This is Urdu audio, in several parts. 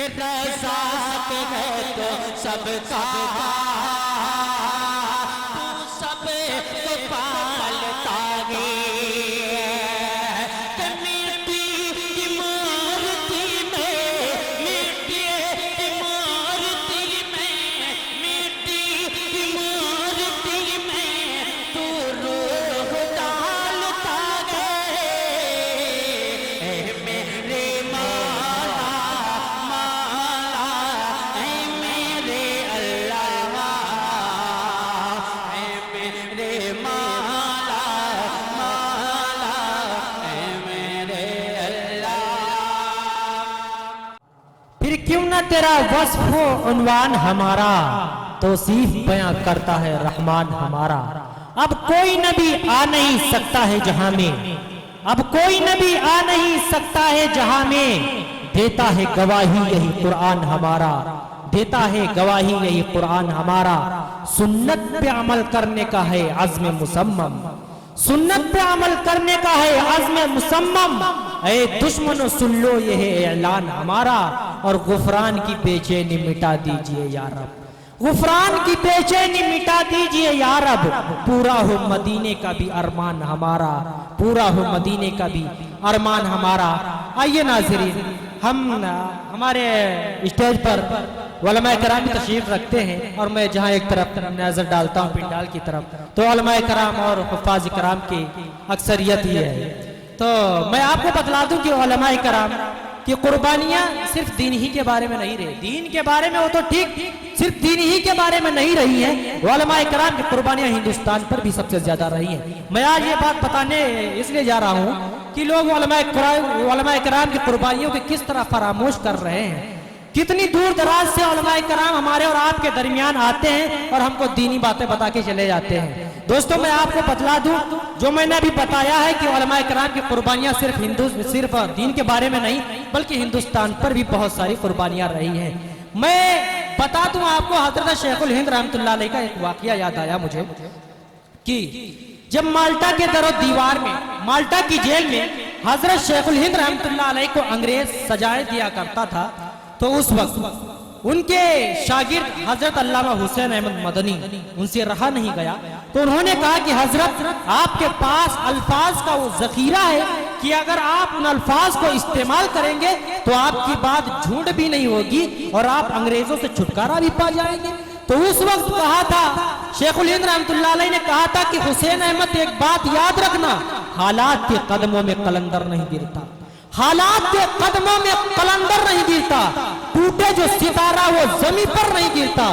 کہ رضا کے ہے تو سب کا تو سب کو پالتا ہے کہ مٹی کی مورتی میں مٹی کی مورتی میں مٹی کی مورتی میں تو روح ڈالتا ہے اے میرے مولا مولا اے میرے اللہ اے میرے مولا مولا اے میرے اللہ۔ پھر کیوں نہ تیرا وصف و عنوان ہمارا توصیف بیاں کرتا ہے رحمان ہمارا۔ اب کوئی نبی آ نہیں سکتا ہے جہاں میں، اب کوئی نبی آ نہیں سکتا ہے جہاں میں، دیتا ہے گواہی یہی قرآن ہمارا، دیتا ہے گواہی یہی قرآن ہمارا۔ سنت پہ عمل کرنے کا ہے عزم مصمم، سنت پہ عمل کرنے کا ہے عزم مصمم۔ اے دشمنوں سن لو یہ ہے اعلان ہمارا، اور غفران کی بے چینی مٹا دیجئے یا رب، غفران کی بے چینی مٹا دیجئے یا رب۔ پورا ہو مدینے کا بھی ارمان ہمارا، پورا ہو مدینے کا بھی ارمان ہمارا۔ آئیے ناظرین، ہم ہمارے اسٹیج پر علماء کرام تشریف رکھتے ہیں، اور میں جہاں ایک طرف نظر ڈالتا ہوں پنڈال کی طرف، تو علماء کرام اور حفاظ کرام کی اکثریت ہی ہے۔ تو میں آپ کو بتلا دوں کہ علماء کرام کی قربانیاں صرف دین ہی کے بارے میں نہیں رہی، دین کے بارے میں وہ تو ٹھیک صرف دین ہی کے بارے میں نہیں رہی ہیں، علماء کرام کی قربانیاں ہندوستان پر بھی سب سے زیادہ رہی ہیں۔ میں آج یہ بات بتانے اس لیے جا رہا ہوں کہ لوگ علماء کرام کی قربانیوں کے کس طرح فراموش کر رہے ہیں۔ کتنی دور دراز سے علماء کرام ہمارے اور آپ کے درمیان آتے ہیں اور ہم کو دینی باتیں بتا کے چلے جاتے ہیں۔ دوستو میں آپ کو بتلا دوں، جو میں نے ابھی بتایا ہے کہ علماء کرام کی قربانیاں صرف دین کے بارے میں نہیں بلکہ ہندوستان پر بھی بہت ساری قربانیاں رہی ہیں۔ میں بتا دوں آپ کو، حضرت شیخ الہند رحمۃ اللہ علیہ کا ایک واقعہ یاد آیا مجھے کہ جب مالٹا کے در و دیوار میں، مالٹا کی جیل میں حضرت شیخ الہند رحمۃ اللہ علیہ کو انگریز سجائے دیا کرتا تھا، تو اس وقت ان کے شاگرد حضرت علامہ حسین احمد مدنی ان سے رہا نہیں گیا، تو انہوں نے کہا کہ حضرت آپ کے پاس الفاظ کا وہ ذخیرہ ہے کہ اگر آپ ان الفاظ کو استعمال کریں گے تو آپ کی بات جھوٹ بھی نہیں ہوگی اور آپ انگریزوں سے چھٹکارا بھی پا جائیں گے۔ تو اس وقت کہا تھا شیخ الہند رحمۃ اللہ علیہ نے کہا تھا کہ حسین احمد ایک بات یاد رکھنا، حالات کے قدموں میں قلندر نہیں گرتا، حالات کے قدموں میں قلندر نہیں گرتا، ٹوٹے جو ستارہ وہ زمین پر نہیں گرتا،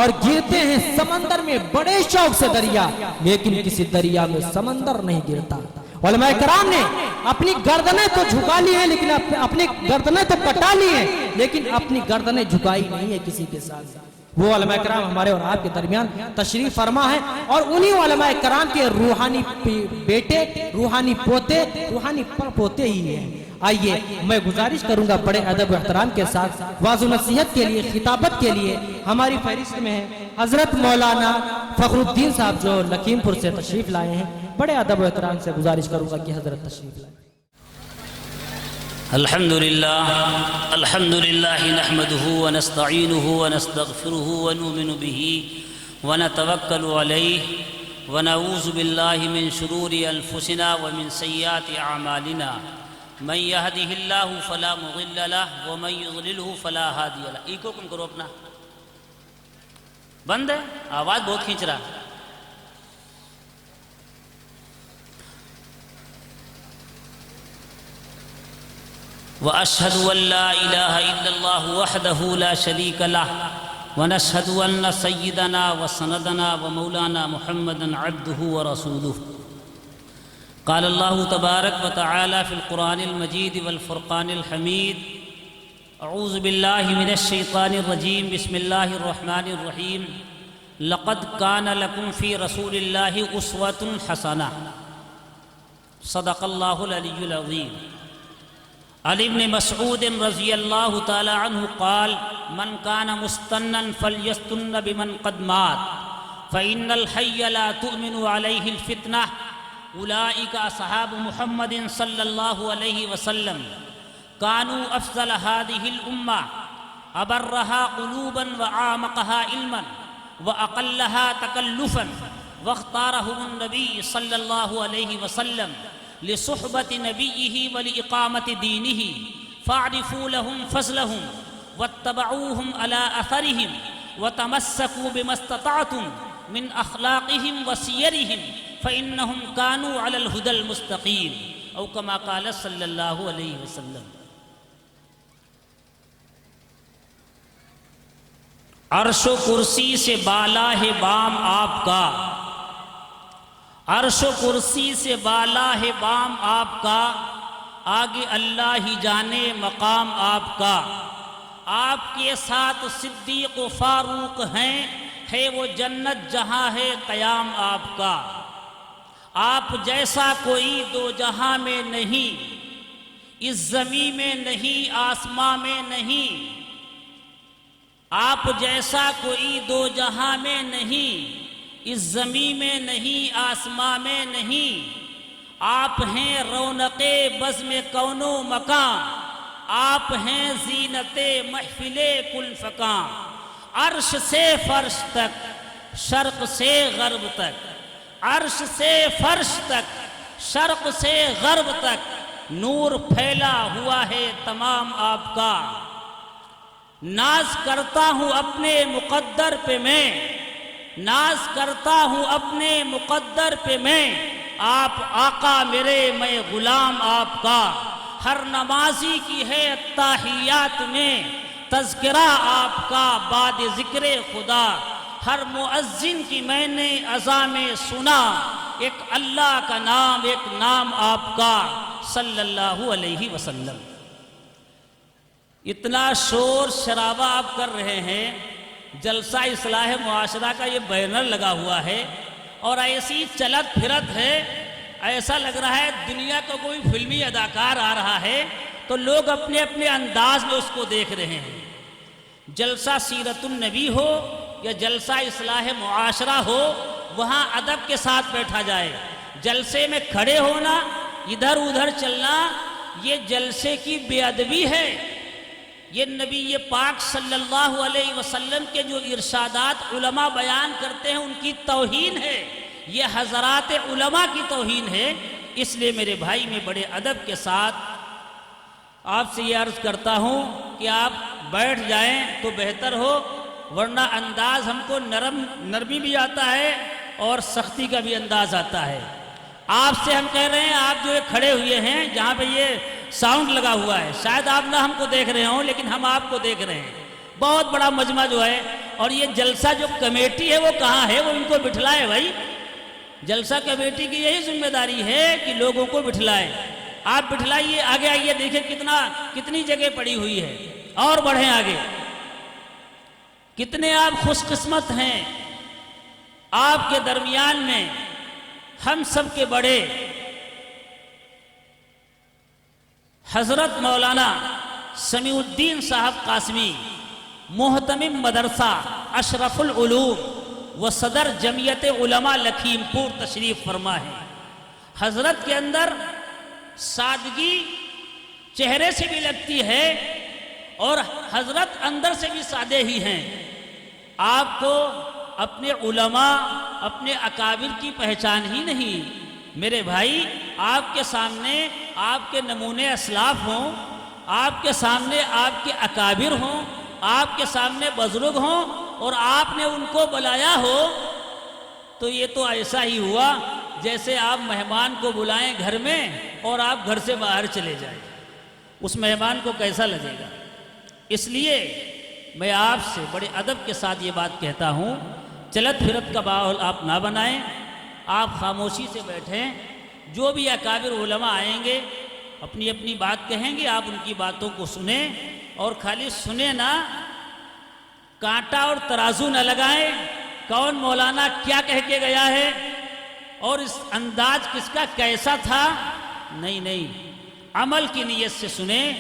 اور گرتے ہیں سمندر میں بڑے شوق سے دریا، لیکن کسی دریا میں سمندر نہیں گرتا۔ علماء کرام نے اپنی گردنیں تو جھکا لی ہیں، لیکن اپنی گردنیں تو کٹا لی ہیں، لیکن اپنی گردنیں جھکائی نہیں ہے کسی کے ساتھ۔ وہ علماء کرام ہمارے اور آپ کے درمیان تشریف فرما ہے، اور انہی علماء کرام کے روحانی بیٹے، روحانی پوتے، روحانی پوتے ہی ہیں۔ آئیے میں گزارش کروں گا بڑے ادب و احترام کے ساتھ واعظ و نصیحت کے لیے، خطابت کے لیے ہماری فہرست میں ہے حضرت مولانا فخر الدین صاحب جو لکھیم پور سے تشریف لائے ہیں۔ بڑے ادب و احترام سے گزارش کروں گا کہ حضرت تشریف لائیں۔ الحمد لله نحمده ونستعينه ونستغفره ونؤمن به ونتوكل عليه ونعوذ بالله من شرور أنفسنا ومن سيئات أعمالنا من يهده الله فلا مضل له ومن يضلله فلا هادي له۔ ایکو کم کرو اپنا، بند ہے آواز بہت کھینچ رہا۔ وأشهد أن لا إله إلا الله وحده لا شريك له ونشهد أن سيدنا وسندنا ومولانا محمدا عبده ورسوله۔ قال الله تبارك وتعالى في القرآن المجيد والفرقان الحميد: أعوذ بالله من الشيطان الرجيم، بسم الله الرحمن الرحيم، لقد كان لكم في رسول الله أسوة حسنة، صدق الله العلي العظيم۔ عن ابن مسعود رضی اللہ تعالی عنہ قال: من كان مستنا فليستن بمن قد مات فإن الحي لا تؤمن عليه الفتنة، أولئك أصحاب محمد صلی اللہ علیہ وسلم، كانوا أفضل هذه الأمة، أبرها قلوبا وأعمقها علما وأقلها تكلفا، واختارهم النبي صلى الله عليه وسلم لصحبة نبيه ولإقامة دينه، فاعرفوا لهم فضلهم واتبعوهم على أثرهم وتمسكوا بما استطعتم من أخلاقهم وسيرهم فإنهم كانوا على الهدى المستقيم، أو كما قال صلی اللہ علیہ وسلم۔ عرش و کرسی سے بالا ہے بام آپ کا، عرش و کرسی سے بالا ہے بام آپ کا، آگے اللہ ہی جانے مقام آپ کا، آپ کے ساتھ صدیق و فاروق ہیں، ہے وہ جنت جہاں ہے قیام آپ کا، آپ جیسا کوئی دو جہاں میں نہیں، اس زمین میں نہیں آسمان میں نہیں، آپ جیسا کوئی دو جہاں میں نہیں، اس زمین میں نہیں آسمان میں نہیں، آپ ہیں رونق بزم کون و مکان، آپ ہیں زینت محفل کل فکان، عرش سے فرش تک شرق سے غرب تک، عرش سے فرش تک شرق سے غرب تک نور پھیلا ہوا ہے تمام آپ کا، ناز کرتا ہوں اپنے مقدر پہ میں، ناز کرتا ہوں اپنے مقدر پہ میں، آپ آقا میرے میں غلام آپ کا، ہر نمازی کی ہے تحیات میں تذکرہ آپ کا بعد ذکر خدا، ہر مؤذن کی میں نے اذان میں سنا ایک اللہ کا نام، ایک نام آپ کا صلی اللہ علیہ وسلم۔ اتنا شور شرابہ آپ کر رہے ہیں، جلسہ اصلاح معاشرہ کا یہ بینر لگا ہوا ہے اور ایسی چلت پھرت ہے، ایسا لگ رہا ہے دنیا کا کوئی فلمی اداکار آ رہا ہے تو لوگ اپنے اپنے انداز میں اس کو دیکھ رہے ہیں۔ جلسہ سیرت النبی ہو یا جلسہ اصلاح معاشرہ ہو، وہاں ادب کے ساتھ بیٹھا جائے، جلسے میں کھڑے ہونا، ادھر ادھر چلنا، یہ جلسے کی بے ادبی ہے۔ یہ نبی پاک صلی اللہ علیہ وسلم کے جو ارشادات علماء بیان کرتے ہیں ان کی توہین ہے، یہ حضرات علماء کی توہین ہے۔ اس لیے میرے بھائی میں بڑے ادب کے ساتھ آپ سے یہ عرض کرتا ہوں کہ آپ بیٹھ جائیں تو بہتر ہو، ورنہ انداز ہم کو نرمی بھی آتا ہے اور سختی کا بھی انداز آتا ہے۔ آپ سے ہم کہہ رہے ہیں، آپ جو کھڑے ہوئے ہیں جہاں پہ یہ ساؤنڈ لگا ہوا ہے، شاید آپ نہ ہم کو دیکھ رہے ہوں لیکن ہم آپ کو دیکھ رہے ہیں، بہت بڑا مجمع جو ہے، اور یہ جلسہ جو کمیٹی ہے وہ کہاں ہے؟ وہ ان کو بٹھلائے بھائی، جلسہ کمیٹی کی یہی ذمہ داری ہے کہ لوگوں کو بٹھلائے۔ آپ بٹھلائیے، آگے آئیے، دیکھیں کتنی جگہ پڑی ہوئی ہے، اور بڑھیں آگے۔ کتنے آپ خوش قسمت ہیں، آپ کے درمیان میں ہم سب کے بڑے حضرت مولانا سمیع الدین صاحب قاسمی، محتمم مدرسہ اشرف العلوم و صدر جمعیت علماء لکھیم پور تشریف فرما ہے۔ حضرت کے اندر سادگی چہرے سے بھی لگتی ہے اور حضرت اندر سے بھی سادے ہی ہیں۔ آپ کو اپنے علماء، اپنے اکابر کی پہچان ہی نہیں۔ میرے بھائی، آپ کے سامنے آپ کے نمونے اسلاف ہوں، آپ کے سامنے آپ کے اکابر ہوں، آپ کے سامنے بزرگ ہوں اور آپ نے ان کو بلایا ہو تو یہ تو ایسا ہی ہوا جیسے آپ مہمان کو بلائیں گھر میں اور آپ گھر سے باہر چلے جائیں، اس مہمان کو کیسا لگے گا؟ اس لیے میں آپ سے بڑے ادب کے ساتھ یہ بات کہتا ہوں، چلت پھرت کا ماحول آپ نہ بنائیں، آپ خاموشی سے بیٹھیں، جو بھی اکابر علماء آئیں گے اپنی اپنی بات کہیں گے، آپ ان کی باتوں کو سنیں، اور خالی سنیں نہ، کانٹا اور ترازو نہ لگائیں، کون مولانا کیا کہہ کے گیا ہے اور اس انداز کس کا کیسا تھا، نہیں، عمل کی نیت سے سنیں۔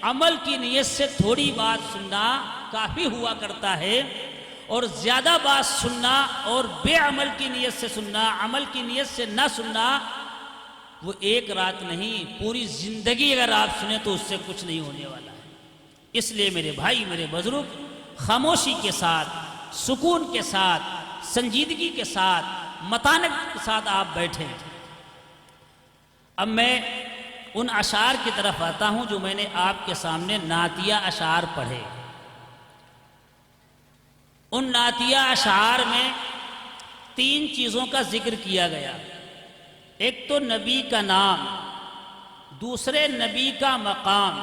عمل کی نیت سے تھوڑی بات سننا کافی ہوا کرتا ہے، اور زیادہ بات سننا اور بے عمل کی نیت سے سننا، عمل کی نیت سے نہ سننا، وہ ایک رات نہیں، پوری زندگی اگر آپ سنیں تو اس سے کچھ نہیں ہونے والا ہے۔ اس لیے میرے بھائی، میرے بزرگ، خاموشی کے ساتھ، سکون کے ساتھ، سنجیدگی کے ساتھ، متانت کے ساتھ آپ بیٹھیں۔ اب میں ان اشعار کی طرف آتا ہوں جو میں نے آپ کے سامنے نعتیہ اشعار پڑھے۔ ان نعتیہ اشعار میں 3 چیزوں کا ذکر کیا گیا۔ ایک تو نبی کا نام، دوسرے نبی کا مقام،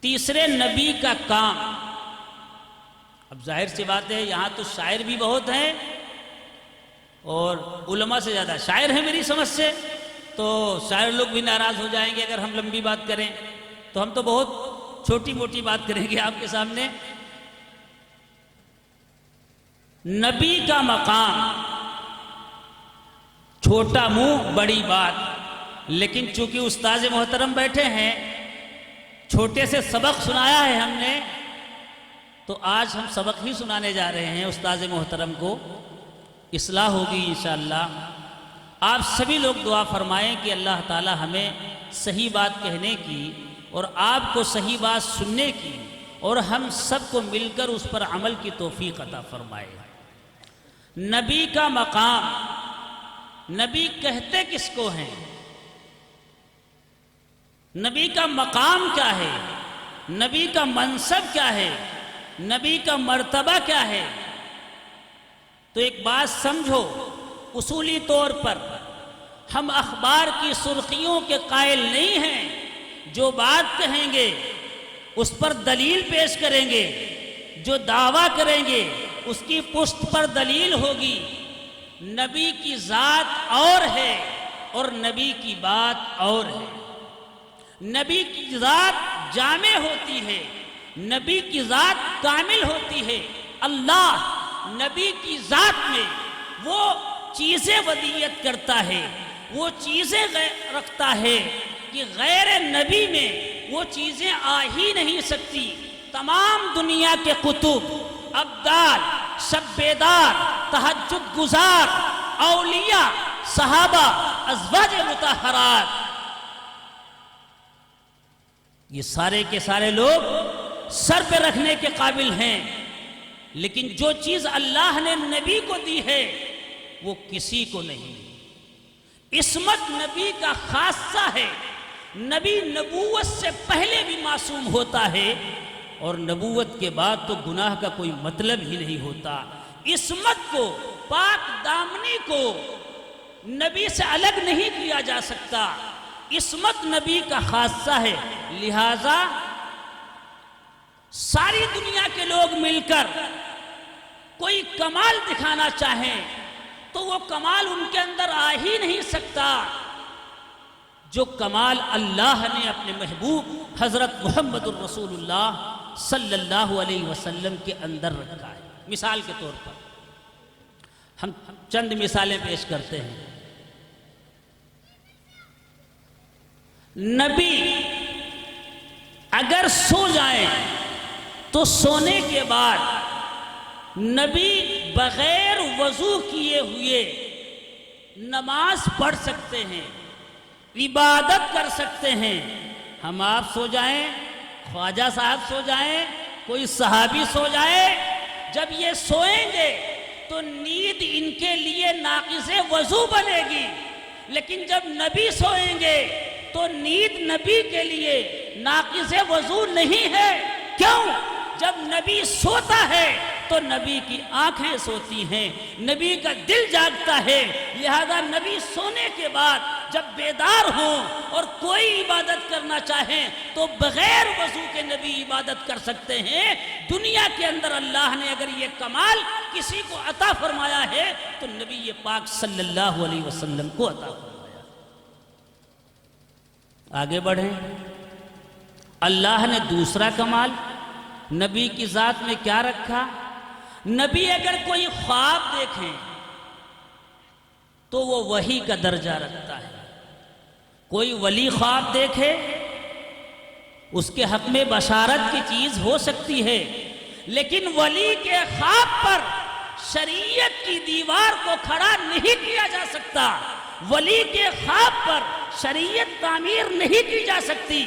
تیسرے نبی کا کام۔ اب ظاہر سی بات ہے یہاں تو شاعر بھی بہت ہیں اور علماء سے زیادہ شاعر ہیں میری سمجھ سے، تو شاعر لوگ بھی ناراض ہو جائیں گے اگر ہم لمبی بات کریں، تو ہم تو بہت چھوٹی موٹی بات کریں گے آپ کے سامنے۔ نبی کا مقام، چھوٹا منہ بڑی بات، لیکن چونکہ استاذ محترم بیٹھے ہیں، چھوٹے سے سبق سنایا ہے ہم نے، تو آج ہم سبق ہی سنانے جا رہے ہیں استاذ محترم کو۔ اصلاح ہوگی انشاءاللہ۔ آپ سبھی لوگ دعا فرمائیں کہ اللہ تعالی ہمیں صحیح بات کہنے کی اور آپ کو صحیح بات سننے کی اور ہم سب کو مل کر اس پر عمل کی توفیق عطا فرمائے۔ نبی کا مقام، نبی کہتے کس کو ہیں؟ نبی کا مقام کیا ہے؟ نبی کا منصب کیا ہے؟ نبی کا مرتبہ کیا ہے؟ تو ایک بات سمجھو، اصولی طور پر ہم اخبار کی سرخیوں کے قائل نہیں ہیں۔ جو بات کہیں گے اس پر دلیل پیش کریں گے، جو دعویٰ کریں گے اس کی پشت پر دلیل ہوگی۔ نبی کی ذات اور ہے اور نبی کی بات اور ہے۔ نبی کی ذات جامع ہوتی ہے، نبی کی ذات کامل ہوتی ہے۔ اللہ نبی کی ذات میں وہ چیزیں ودیت کرتا ہے، وہ چیزیں رکھتا ہے کہ غیر نبی میں وہ چیزیں آ ہی نہیں سکتی۔ تمام دنیا کے کتب، ابدال، شب بیدار، تہجد گزار، اولیاء، صحابہ، ازواج مطہرات، یہ سارے کے سارے لوگ سر پہ رکھنے کے قابل ہیں، لیکن جو چیز اللہ نے نبی کو دی ہے وہ کسی کو نہیں۔ عصمت نبی کا خاصہ ہے۔ نبی نبوت سے پہلے بھی معصوم ہوتا ہے اور نبوت کے بعد تو گناہ کا کوئی مطلب ہی نہیں ہوتا۔ عصمت کو، پاک دامنی کو نبی سے الگ نہیں کیا جا سکتا۔ عصمت نبی کا خاصہ ہے، لہذا ساری دنیا کے لوگ مل کر کوئی کمال دکھانا چاہیں تو وہ کمال ان کے اندر آ ہی نہیں سکتا جو کمال اللہ نے اپنے محبوب حضرت محمد الرسول اللہ صلی اللہ علیہ وسلم کے اندر رکھا ہے۔ مثال کے طور پر ہم چند مثالیں پیش کرتے ہیں۔ نبی اگر سو جائیں تو سونے کے بعد نبی بغیر وضو کیے ہوئے نماز پڑھ سکتے ہیں، عبادت کر سکتے ہیں۔ ہم آپ سو جائیں، خواجہ صاحب سو جائیں، کوئی صحابی سو جائے، جب یہ سوئیں گے تو نیند ان کے لیے ناقص وضو بنے گی، لیکن جب نبی سوئیں گے تو نیند نبی کے لیے ناقص وضو نہیں ہے۔ کیوں؟ جب نبی سوتا ہے تو نبی کی آنکھیں سوتی ہیں، نبی کا دل جاگتا ہے، لہذا نبی سونے کے بعد جب بیدار ہوں اور کوئی عبادت کرنا چاہیں تو بغیر وضو کے نبی عبادت کر سکتے ہیں۔ دنیا کے اندر اللہ نے اگر یہ کمال کسی کو عطا فرمایا ہے تو نبی پاک صلی اللہ علیہ وسلم کو عطا فرمایا۔ آگے بڑھیں، اللہ نے دوسرا کمال نبی کی ذات میں کیا رکھا؟ نبی اگر کوئی خواب دیکھیں تو وہ وحی کا درجہ رکھتا ہے۔ کوئی ولی خواب دیکھے اس کے حق میں بشارت کی چیز ہو سکتی ہے، لیکن ولی کے خواب پر شریعت کی دیوار کو کھڑا نہیں کیا جا سکتا۔ ولی کے خواب پر شریعت تعمیر نہیں کی جا سکتی۔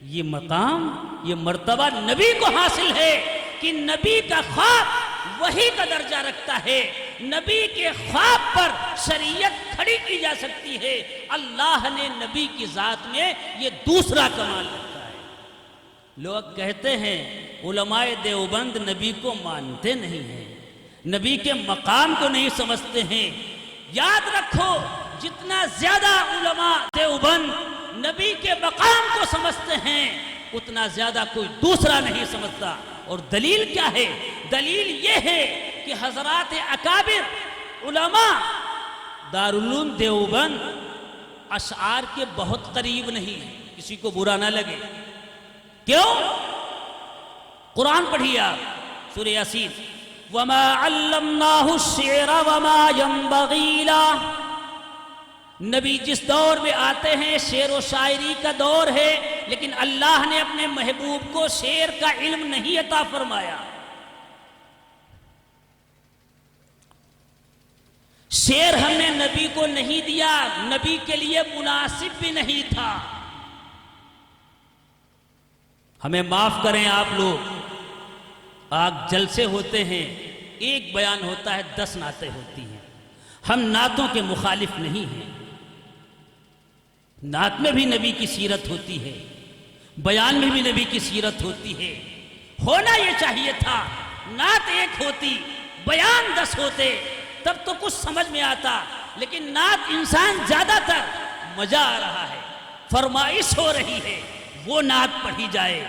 یہ مقام، یہ مرتبہ نبی کو حاصل ہے کہ نبی کا خواب وحی کا درجہ رکھتا ہے، نبی کے خواب پر شریعت کھڑی کی جا سکتی ہے۔ اللہ نے نبی کی ذات میں یہ دوسرا کمال رکھا ہے۔ لوگ کہتے ہیں علماء دیوبند نبی کو مانتے نہیں ہیں، نبی کے مقام کو نہیں سمجھتے ہیں۔ یاد رکھو، جتنا زیادہ علماء دیوبند نبی کے مقام کو سمجھتے ہیں، اتنا زیادہ کوئی دوسرا نہیں سمجھتا۔ اور دلیل کیا ہے؟ دلیل یہ ہے کہ حضرات اکابر علماء دارالعلوم دیوبند اشعار کے بہت قریب نہیں ہیں، کسی کو برا نہ لگے۔ کیوں؟ قرآن پڑھیے آپ، سورہ یاسین، وَمَا عَلَّمْنَاهُ الشِّعْرَ وَمَا يَنبَغِي لَهُ۔ نبی جس دور میں آتے ہیں شعر و شاعری کا دور ہے، لیکن اللہ نے اپنے محبوب کو شعر کا علم نہیں عطا فرمایا۔ شعر ہم نے نبی کو نہیں دیا، نبی کے لیے مناسب بھی نہیں تھا۔ ہمیں معاف کریں آپ لوگ، جلسے ہوتے ہیں، ایک بیان ہوتا ہے، 10 نعتیں ہوتی ہیں۔ ہم نعتوں کے مخالف نہیں ہیں، نعت میں بھی نبی کی سیرت ہوتی ہے، بیان میں بھی نبی کی سیرت ہوتی ہے۔ ہونا یہ چاہیے تھا، نعت ایک ہوتی، بیان 10 ہوتے، تب تو کچھ سمجھ میں آتا۔ لیکن نعت انسان زیادہ تر مزہ آ رہا ہے، فرمائش ہو رہی ہے، وہ نعت پڑھی جائے،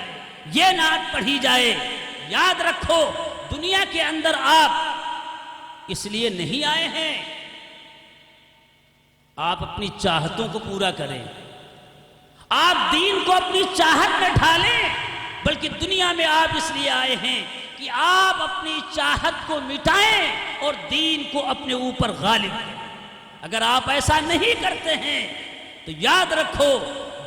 یہ نعت پڑھی جائے۔ یاد رکھو، دنیا کے اندر آپ اس لیے نہیں آئے ہیں آپ اپنی چاہتوں کو پورا کریں، آپ دین کو اپنی چاہت میں ڈھالیں، بلکہ دنیا میں آپ اس لیے آئے ہیں کہ آپ اپنی چاہت کو مٹائیں اور دین کو اپنے اوپر غالب کریں۔ اگر آپ ایسا نہیں کرتے ہیں تو یاد رکھو،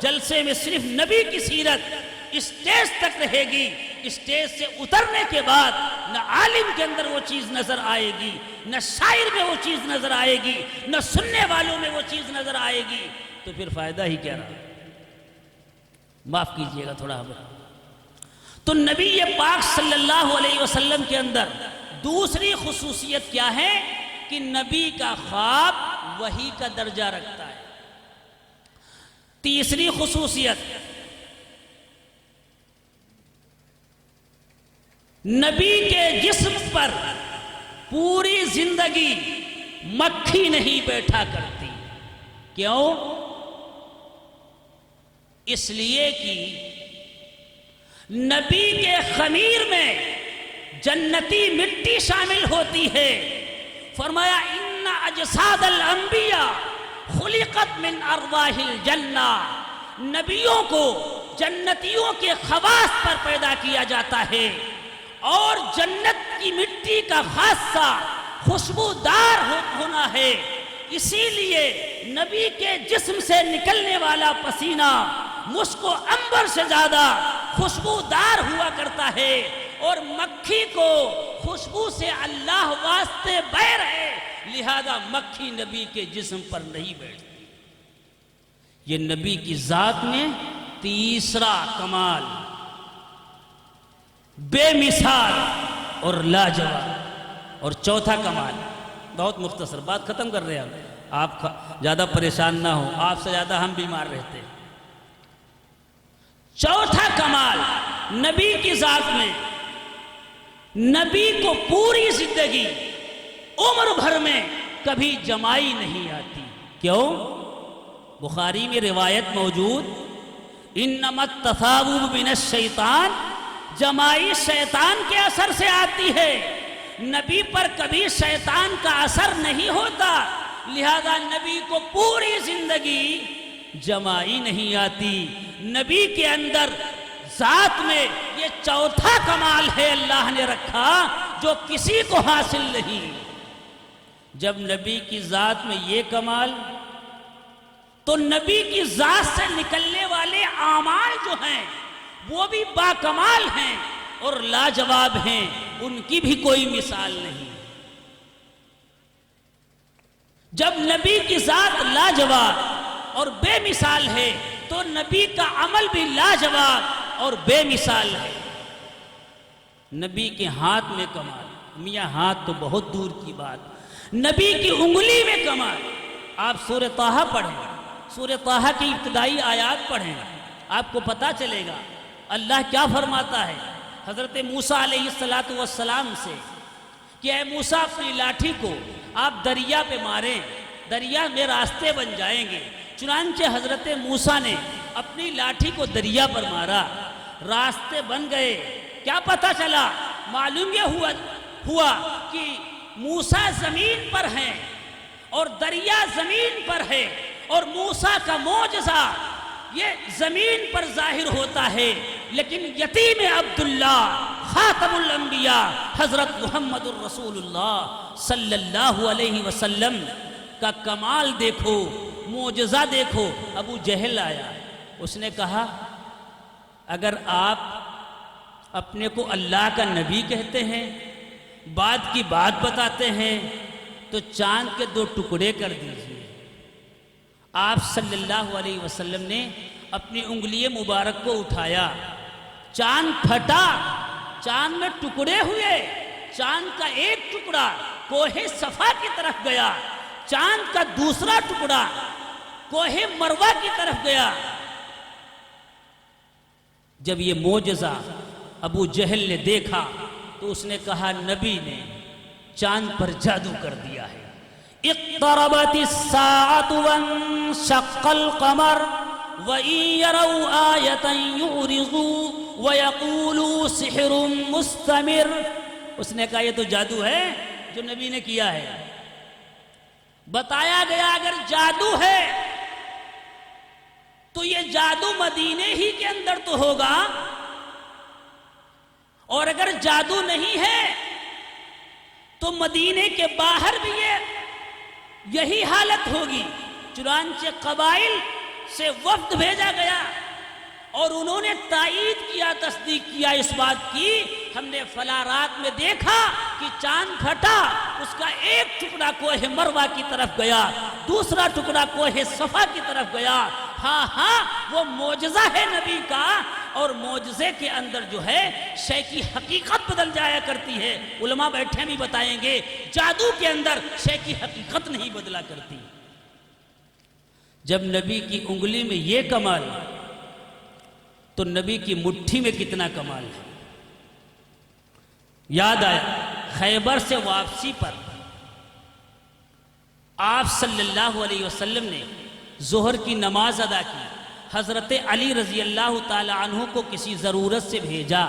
جلسے میں صرف نبی کی سیرت اسٹیج تک رہے گی، اسٹیج سے اترنے کے بعد نہ عالم کے اندر وہ چیز نظر آئے گی، نہ شاعر میں وہ چیز نظر آئے گی، نہ سننے والوں میں وہ چیز نظر آئے گی، تو پھر فائدہ ہی کیا رہا؟ معاف کیجئے گا تھوڑا ہمیں۔ تو نبی پاک صلی اللہ علیہ وسلم کے اندر دوسری خصوصیت کیا ہے کہ نبی کا خواب وحی کا درجہ رکھتا ہے۔ تیسری خصوصیت، نبی کے جسم پر پوری زندگی مکھی نہیں بیٹھا کرتی۔ کیوں؟ اس لیے کہ نبی کے خمیر میں جنتی مٹی شامل ہوتی ہے۔ فرمایا ان اجساد الانبیاء خلقت من ارواح الجنہ، نبیوں کو جنتیوں کے خواص پر پیدا کیا جاتا ہے، اور جنت کی مٹی کا خاصہ خوشبودار ہونا ہے۔ اسی لیے نبی کے جسم سے نکلنے والا پسینہ مشک و عنبر سے زیادہ خوشبودار ہوا کرتا ہے، اور مکھی کو خوشبو سے اللہ واسطے بیر ہے، لہذا مکھی نبی کے جسم پر نہیں بیٹھتی۔ یہ نبی کی ذات میں تیسرا کمال، بے مثال اور لاجواب۔ اور چوتھا کمال، بہت مختصر بات ختم کر رہے ہیں، آپ زیادہ پریشان نہ ہو، آپ سے زیادہ ہم بیمار رہتے ہیں۔ چوتھا کمال نبی کی ذات میں، نبی کو پوری زندگی عمر بھر میں کبھی جمائی نہیں آتی۔ کیوں؟ بخاری میں روایت موجود، انما التثاؤب من الشیطان، جمائی شیطان کے اثر سے آتی ہے، نبی پر کبھی شیطان کا اثر نہیں ہوتا، لہذا نبی کو پوری زندگی جمائی نہیں آتی۔ نبی کے اندر ذات میں یہ چوتھا کمال ہے اللہ نے رکھا جو کسی کو حاصل نہیں۔ جب نبی کی ذات میں یہ کمال، تو نبی کی ذات سے نکلنے والے اعمال جو ہیں وہ بھی باکمال ہیں اور لاجواب ہیں، ان کی بھی کوئی مثال نہیں۔ جب نبی کی ذات لاجواب، اور بے مثال ہے تو نبی کا عمل بھی لاجواب اور بے مثال ہے۔ نبی کے ہاتھ میں کمال، میاں ہاتھ تو بہت دور کی بات، نبی کی انگلی میں کمال۔ آپ سورہ طٰہٰ پڑھیں، سورہ طٰہٰ کی ابتدائی آیات پڑھیں، آپ کو پتا چلے گا اللہ کیا فرماتا ہے حضرت موسیٰ علیہ السلام سے کہ اے موسیٰ اپنی لاٹھی کو آپ دریا پہ ماریں، دریا میں راستے بن جائیں گے۔ چنانچہ حضرت موسیٰ نے اپنی لاٹھی کو دریا پر مارا، راستے بن گئے۔ کیا پتا چلا؟ معلوم یہ ہوا کہ موسیٰ زمین پر ہیں اور دریا زمین پر ہے، اور موسیٰ کا معجزہ یہ زمین پر ظاہر ہوتا ہے، لیکن یتیم عبداللہ خاتم الانبیاء حضرت محمد الرسول اللہ صلی اللہ علیہ وسلم کا کمال دیکھو، معجزہ دیکھو۔ ابو جہل آیا، اس نے کہا اگر آپ اپنے کو اللہ کا نبی کہتے ہیں، بات کی بات بتاتے ہیں، تو چاند کے 2 ٹکڑے کر دیجئے۔ آپ صلی اللہ علیہ وسلم نے اپنی انگلی مبارک کو اٹھایا، چاند پھٹا، چاند میں ٹکڑے ہوئے، چاند کا ایک ٹکڑا کوہ صفا کی طرف گیا، چاند کا دوسرا ٹکڑا کوہ مروہ کی طرف گیا۔ جب یہ معجزہ ابو جہل نے دیکھا تو اس نے کہا نبی نے چاند پر جادو کر دیا ہے۔ اقتربت الساعة وانشق القمر وإن يروا آية يعرضوا ويقولوا سحر مستمر۔ اس نے کہا یہ تو جادو ہے جو نبی نے کیا ہے۔ بتایا گیا اگر جادو ہے تو یہ جادو مدینے ہی کے اندر تو ہوگا، اور اگر جادو نہیں ہے تو مدینے کے باہر بھی یہی حالت ہوگی۔ چنانچہ قبائل سے وفد بھیجا گیا اور انہوں نے تائید کیا، تصدیق کیا اس بات کی، ہم نے فلاں رات میں دیکھا کہ چاند پھٹا، اس کا ایک ٹکڑا کوہ مروہ کی طرف گیا، دوسرا ٹکڑا کوہ صفا کی طرف گیا۔ ہاں وہ معجزہ ہے نبی کا، اور معجزے کے اندر جو ہے شے کی حقیقت بدل جایا کرتی ہے۔ علماء بیٹھے بھی بتائیں گے جادو کے اندر شے کی حقیقت نہیں بدلا کرتی۔ جب نبی کی انگلی میں یہ کمال تو نبی کی مٹھی میں کتنا کمال ہے۔ یاد آیا خیبر سے واپسی پر آپ صلی اللہ علیہ وسلم نے ظہر کی نماز ادا کی، حضرت علی رضی اللہ تعالی عنہ کو کسی ضرورت سے بھیجا،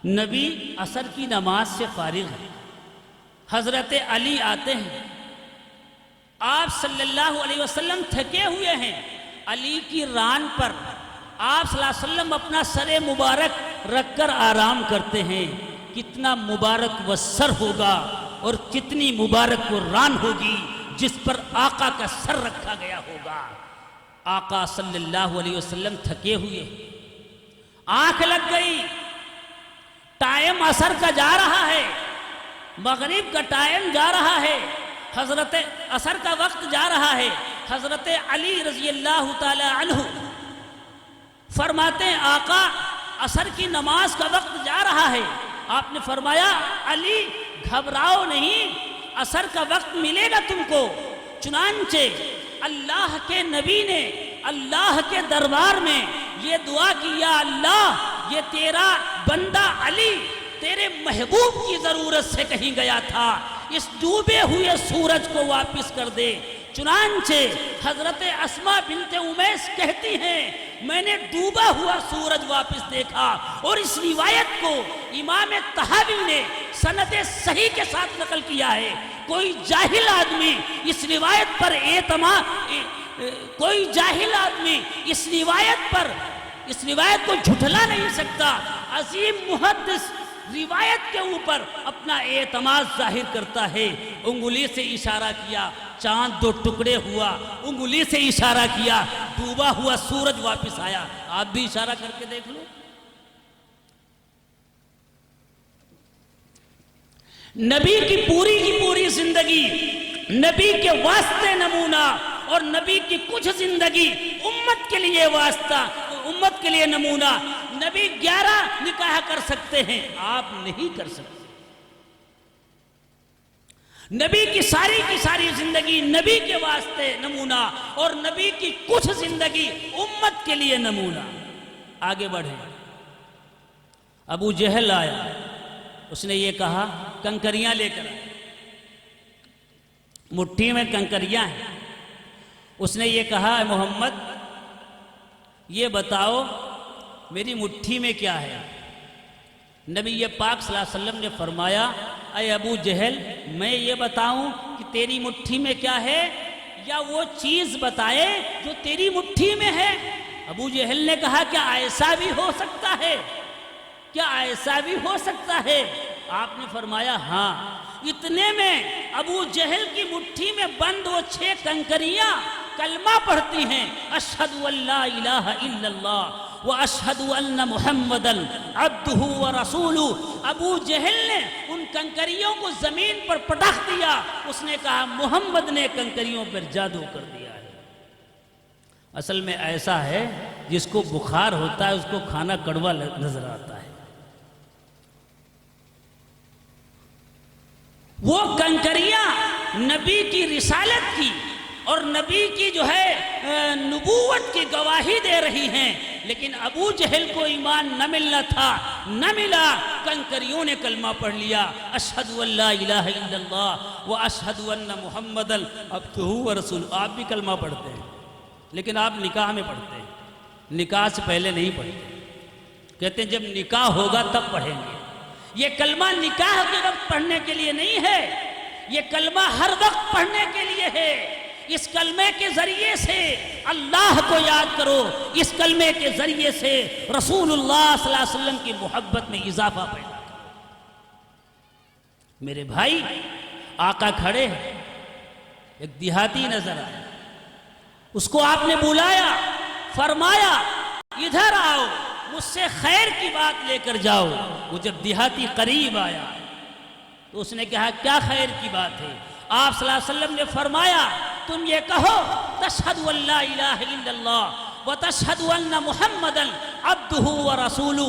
نبی عصر کی نماز سے فارغ ہے، حضرت علی آتے ہیں، آپ صلی اللہ علیہ وسلم تھکے ہوئے ہیں، علی کی ران پر آپ صلی اللہ علیہ وسلم اپنا سر مبارک رکھ کر آرام کرتے ہیں۔ کتنا مبارک وہ سر ہوگا اور کتنی مبارک وہ ران ہوگی جس پر آقا کا سر رکھا گیا ہوگا۔ آقا صلی اللہ علیہ وسلم تھکے ہوئے، آنکھ لگ گئی، ٹائم عصر کا جا رہا ہے، مغرب کا ٹائم جا رہا ہے، حضرت عصر کا وقت جا رہا ہے۔ حضرت علی رضی اللہ تعالی عنہ فرماتے ہیں آقا عصر کی نماز کا وقت جا رہا ہے۔ آپ نے فرمایا علی گھبراؤ نہیں، عصر کا وقت ملے گا تم کو۔ چنانچہ اللہ کے نبی نے اللہ کے دربار میں یہ دعا کی، یا اللہ یہ تیرا بندہ علی تیرے محبوب کی ضرورت سے کہیں گیا تھا، اس ڈوبے ہوئے سورج کو واپس کر دے۔ چنانچہ حضرت اسماء بنت امیس کہتی ہیں میں نے ڈوبا ہوا سورج واپس دیکھا، اور اس روایت کو امام طحاوی نے سند صحیح کے ساتھ نقل کیا ہے۔ کوئی جاہل آدمی اس روایت پر کوئی جاہل آدمی اس روایت کو جھٹلا نہیں سکتا۔ عظیم محدث روایت کے اوپر اپنا اعتماد ظاہر کرتا ہے۔ انگلی سے اشارہ کیا، چاند 2 ٹکڑے ہوا، انگلی سے اشارہ کیا، ڈوبا ہوا سورج واپس آیا۔ آپ بھی اشارہ کر کے دیکھ لو۔ نبی کی پوری زندگی نبی کے واسطے نمونہ اور نبی کی کچھ زندگی امت کے لیے واسطہ، امت کے لیے نمونہ۔ نبی 11 نکاح کر سکتے ہیں، آپ نہیں کر سکتے۔ نبی کی ساری زندگی نبی کے واسطے نمونہ، اور نبی کی کچھ زندگی امت کے لیے نمونہ۔ آگے بڑھیں۔ ابو جہل آیا، اس نے یہ کہا کنکریاں لے کر آئے، مٹھی میں کنکریاں ہیں۔ اس نے یہ کہا اے محمد یہ بتاؤ میری مٹھی میں کیا ہے؟ نبی پاک صلی اللہ علیہ وسلم نے فرمایا اے ابو جہل میں یہ بتاؤں کہ تیری مٹھی میں کیا ہے، یا وہ چیز بتائے جو تیری مٹھی میں ہے؟ ابو جہل نے کہا کیا ایسا بھی ہو سکتا ہے؟ کیا ایسا بھی ہو سکتا ہے؟ آپ نے فرمایا ہاں۔ اتنے میں ابو جہل کی مٹھی میں بند وہ 6 کنکریاں کلمہ پڑھتی ہیں، اشہد ان لا الہ الا اللہ واشہد ان محمدًا عبدہ ورسولہ۔ ابو جہل نے ان کنکریوں کو زمین پر پٹخ دیا، اس نے کہا محمد نے کنکریوں پر جادو کر دیا ہے۔ اصل میں ایسا ہے جس کو بخار ہوتا ہے اس کو کھانا کڑوا نظر آتا ہے۔ وہ کنکریاں نبی کی رسالت کی اور نبی کی جو ہے نبوت کی گواہی دے رہی ہیں، لیکن ابو جہل کو ایمان نہ ملنا تھا، نہ ملا۔ کنکریوں نے کلمہ پڑھ لیا، اشہد ان لا الہ الا اللہ واشہد ان محمدًا عبدہ ورسولہ۔ آپ بھی کلمہ پڑھتے ہیں لیکن آپ نکاح میں پڑھتے ہیں، نکاح سے پہلے نہیں پڑھتے۔ کہتے ہیں جب نکاح ہوگا تب پڑھیں گے۔ یہ کلمہ نکاح کے وقت پڑھنے کے لیے نہیں ہے، یہ کلمہ ہر وقت پڑھنے کے لیے ہے۔ اس کلمے کے ذریعے سے اللہ کو یاد کرو، اس کلمے کے ذریعے سے رسول اللہ صلی اللہ علیہ وسلم کی محبت میں اضافہ پیدا کرو۔ میرے بھائی آقا کھڑے ہیں، ایک دیہاتی نظر آیا، اس کو آپ نے بلایا، فرمایا ادھر آؤ مجھ سے خیر کی بات لے کر جاؤ۔ وہ جب دیہاتی قریب آیا تو اس نے کہا کیا خیر کی بات ہے؟ آپ صلی اللہ علیہ وسلم نے فرمایا تم یہ کہو تشہد ان لا الہ الا اللہ وتشہد ان محمدًا عبدہ ورسولہ۔